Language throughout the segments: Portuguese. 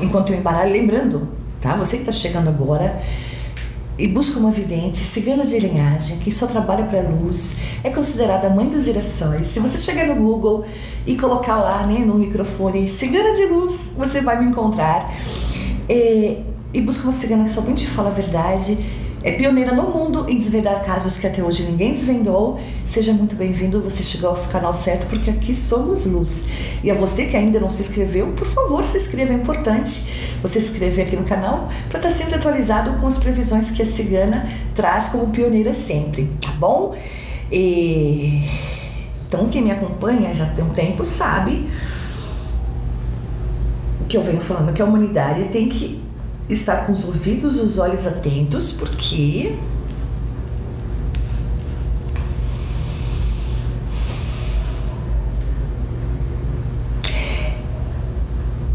enquanto eu embaralho, lembrando, tá? Você que está chegando agora e busca uma vidente, cigana de linhagem, que só trabalha para luz, é considerada a mãe das gerações. Se você chegar no Google e colocar lá, né, no microfone, cigana de luz, você vai me encontrar. E busca uma cigana que somente fala a verdade, é pioneira no mundo em desvendar casos que até hoje ninguém desvendou. Seja muito bem-vindo, você chegou ao canal certo, porque aqui somos luz. E a você que ainda não se inscreveu, por favor, se inscreva, é importante você se inscrever aqui no canal para estar sempre atualizado com as previsões que a cigana traz como pioneira sempre, tá bom? Então quem me acompanha já tem um tempo sabe que eu venho falando que a humanidade tem que estar com os ouvidos e os olhos atentos, porque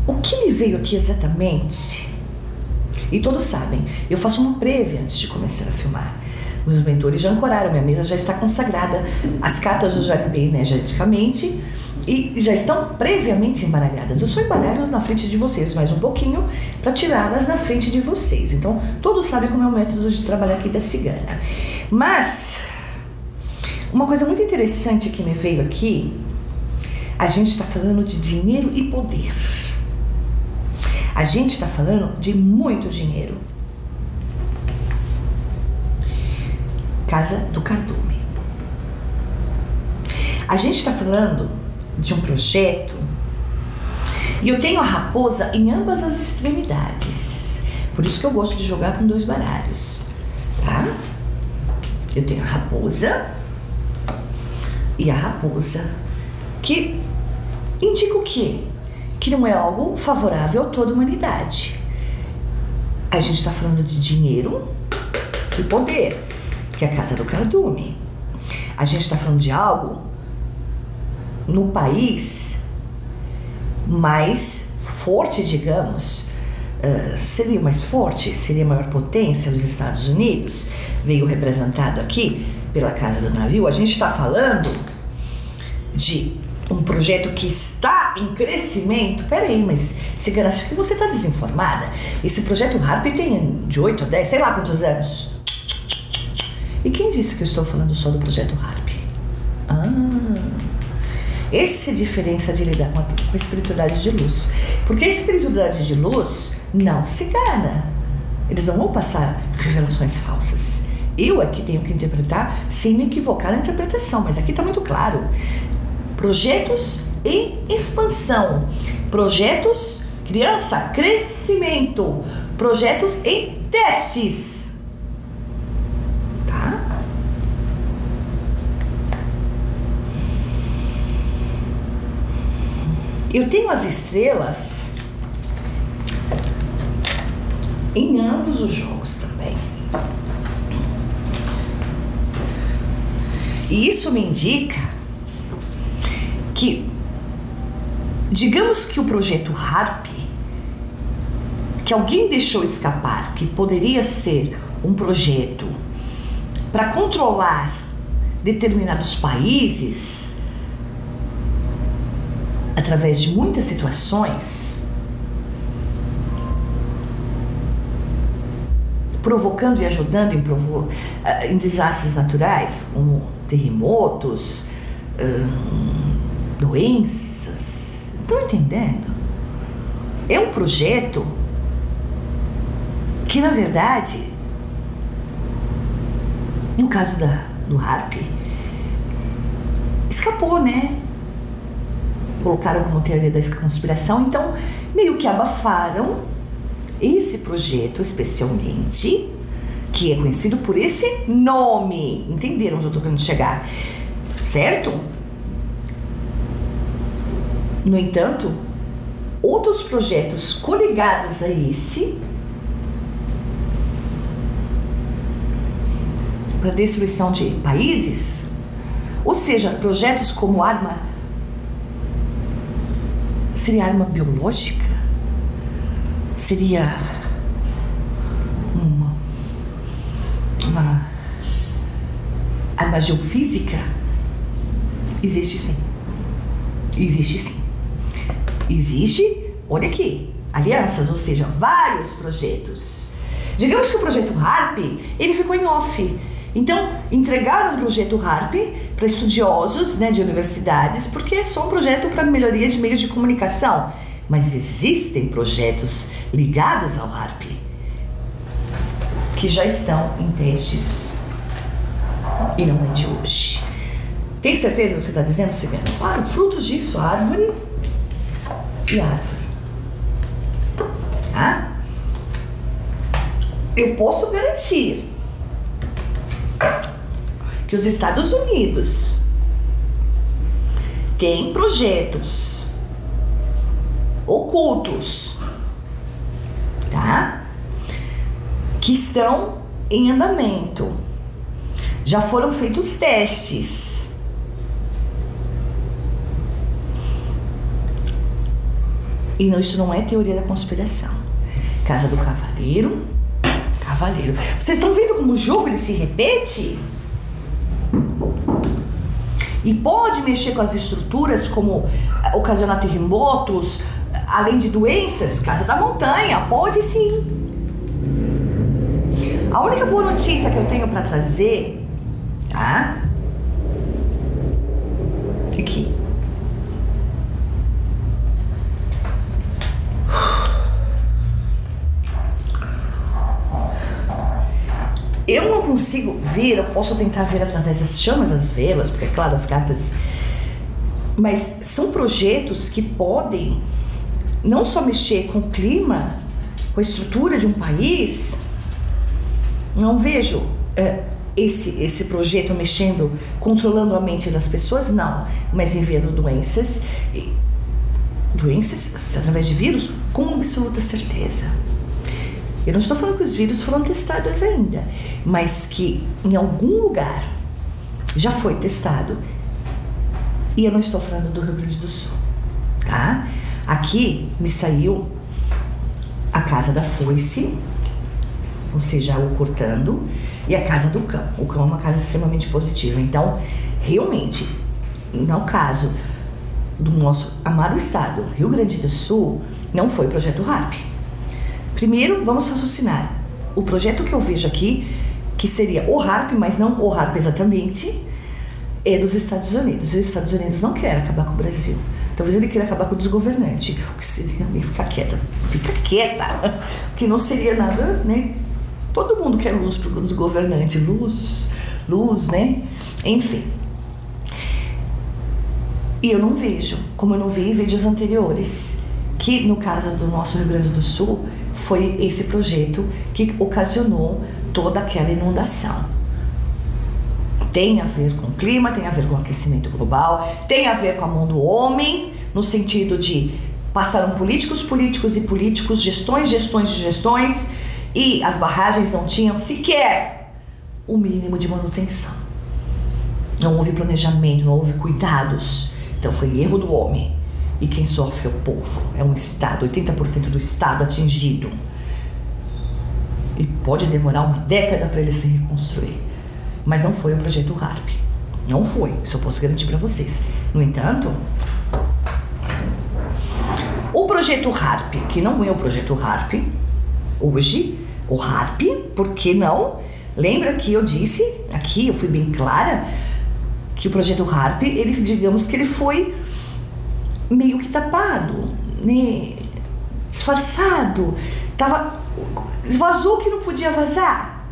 o que me veio aqui exatamente, e todos sabem, eu faço uma prévia antes de começar a filmar. Meus mentores já ancoraram, minha mesa já está consagrada, as cartas eu já limpei energeticamente e já estão previamente embaralhadas. Eu só embaralho na frente de vocês mais um pouquinho para tirá-las na frente de vocês. Então, todos sabem como é o método de trabalhar aqui da cigana. Mas, uma coisa muito interessante que me veio aqui, a gente está falando de dinheiro e poder. A gente está falando de muito dinheiro. Casa do Cardume. A gente está falando de um projeto e eu tenho a raposa em ambas as extremidades. Por isso que eu gosto de jogar com 2 baralhos, tá? Eu tenho a raposa e a raposa, que indica o quê? Que não é algo favorável a toda a humanidade. A gente está falando de dinheiro e poder, que é a casa do Cardume. A gente está falando de algo no país mais forte, digamos, seria mais forte, seria a maior potência, os Estados Unidos, veio representado aqui pela Casa do Navio. A gente está falando de um projeto que está em crescimento. Peraí, mas cigana, acho que você está desinformada. Esse projeto HARP tem de 8 a 10, sei lá quantos anos. E quem disse que eu estou falando só do projeto HARP? Essa é a diferença de lidar com a espiritualidade de luz. Porque a espiritualidade de luz não se engana. Eles não vão passar revelações falsas. Eu aqui tenho que interpretar sem me equivocar na interpretação, mas aqui está muito claro. Projetos em expansão. Projetos, criança, crescimento. Projetos em testes. Eu tenho as estrelas em ambos os jogos também. E isso me indica que, digamos que o projeto HARP, que alguém deixou escapar, que poderia ser um projeto para controlar determinados países, através de muitas situações, provocando e ajudando em desastres naturais, como terremotos, doenças. Estão entendendo? É um projeto que, na verdade, no caso do HARP, escapou, né? Colocaram como teoria da conspiração, então meio que abafaram esse projeto, especialmente, que é conhecido por esse nome. Entenderam onde eu estou querendo chegar, certo? No entanto, outros projetos coligados a esse, para destruição de países, ou seja, projetos como arma, seria arma biológica? Seria uma arma geofísica? Existe sim. Existe sim. Existe, olha aqui, alianças, ou seja, vários projetos. Digamos que o projeto HARP, ele ficou em off. Então, entregaram o projeto HARP para estudiosos, né, de universidades, porque é só um projeto para melhoria de meios de comunicação. Mas existem projetos ligados ao HARP que já estão em testes e não é de hoje. Tem certeza que você está dizendo, Silviana? Claro, frutos disso, árvore e árvore. Tá? Eu posso garantir que os Estados Unidos têm projetos ocultos, tá? Que estão em andamento. Já foram feitos testes. E não, isso não é teoria da conspiração. Casa do Cavaleiro. Cavaleiro. Vocês estão vendo como o jogo ele se repete? E pode mexer com as estruturas, como ocasionar terremotos, além de doenças. Casa da Montanha, pode sim. A única boa notícia que eu tenho para trazer, tá? Aqui. Eu não consigo ver, eu posso tentar ver através das chamas, das velas, porque é claro, as cartas... Mas são projetos que podem não só mexer com o clima, com a estrutura de um país. Não vejo esse projeto mexendo, controlando a mente das pessoas, não. Mas enviando doenças através de vírus, com absoluta certeza. Eu não estou falando que os vírus foram testados ainda, mas que em algum lugar já foi testado. E eu não estou falando do Rio Grande do Sul, tá? Aqui me saiu a casa da foice, ou seja, o cortando, e a casa do cão. O cão é uma casa extremamente positiva. Então, realmente, no caso do nosso amado estado, Rio Grande do Sul, não foi projeto HARP. Primeiro, vamos raciocinar. O projeto que eu vejo aqui, que seria o HARP, mas não o HARP exatamente, é dos Estados Unidos. Os Estados Unidos não querem acabar com o Brasil. Talvez ele queira acabar com o desgovernante. O que seria bem ficar quieta. Fica quieta! Que não seria nada, né? Todo mundo quer luz para o desgovernante. Luz, né? Enfim. E eu não vejo, como eu não vi em vídeos anteriores, que no caso do nosso Rio Grande do Sul, foi esse projeto que ocasionou toda aquela inundação. Tem a ver com o clima, tem a ver com o aquecimento global, tem a ver com a mão do homem, no sentido de passaram políticos, gestões, e as barragens não tinham sequer o mínimo de manutenção. Não houve planejamento, não houve cuidados. Então foi erro do homem. E quem sofre é o povo, é um estado, 80% do estado atingido. E pode demorar uma década para ele se reconstruir. Mas não foi o projeto HARP. Não foi, isso eu posso garantir para vocês. No entanto, o projeto HARP, que não é o projeto HARP, hoje, o HARP, por que não? Lembra que eu disse, aqui eu fui bem clara, que o projeto HARP, ele, digamos que ele foi meio que tapado, né? Disfarçado, vazou que não podia vazar.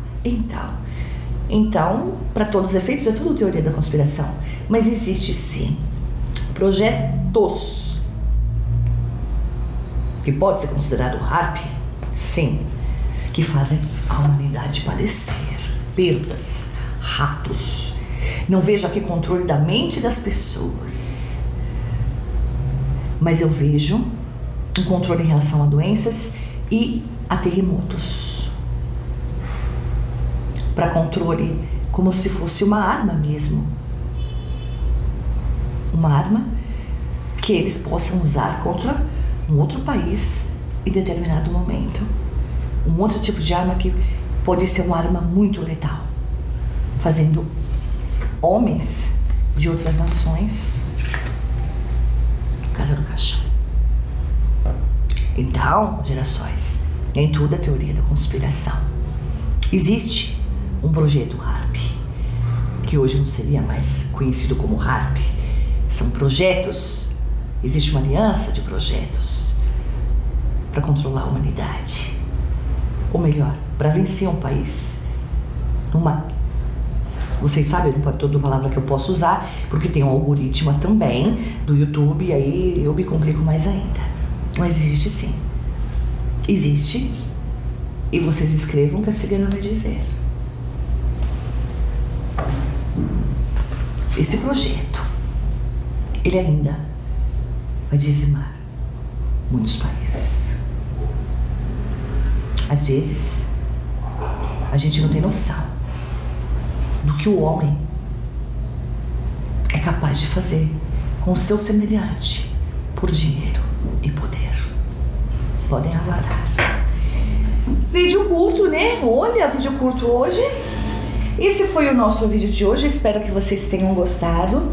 Então, para todos os efeitos, é tudo teoria da conspiração. Mas existe sim projetos que pode ser considerado HARP, sim, que fazem a humanidade padecer perdas, ratos. Não vejo aqui controle da mente das pessoas, mas eu vejo um controle em relação a doenças e a terremotos. Para controle, como se fosse uma arma mesmo. Uma arma que eles possam usar contra um outro país em determinado momento. Um outro tipo de arma que pode ser uma arma muito letal, fazendo homens de outras nações Casa do Caixão. Então, gerações, nem tudo é teoria da conspiração. Existe um projeto HAARP, que hoje não seria mais conhecido como HAARP. São projetos, existe uma aliança de projetos para controlar a humanidade. Ou melhor, para vencer um país. Vocês sabem, não pode toda palavra que eu posso usar, porque tem um algoritmo também do YouTube, e aí eu me complico mais ainda. Mas existe sim. Existe. E vocês escrevam que a cigana vai dizer. Esse projeto, ele ainda vai dizimar muitos países. Às vezes, a gente não tem noção do que o homem é capaz de fazer com o seu semelhante por dinheiro e poder. Podem aguardar. Vídeo curto, né? Olha, vídeo curto hoje. Esse foi o nosso vídeo de hoje. Espero que vocês tenham gostado.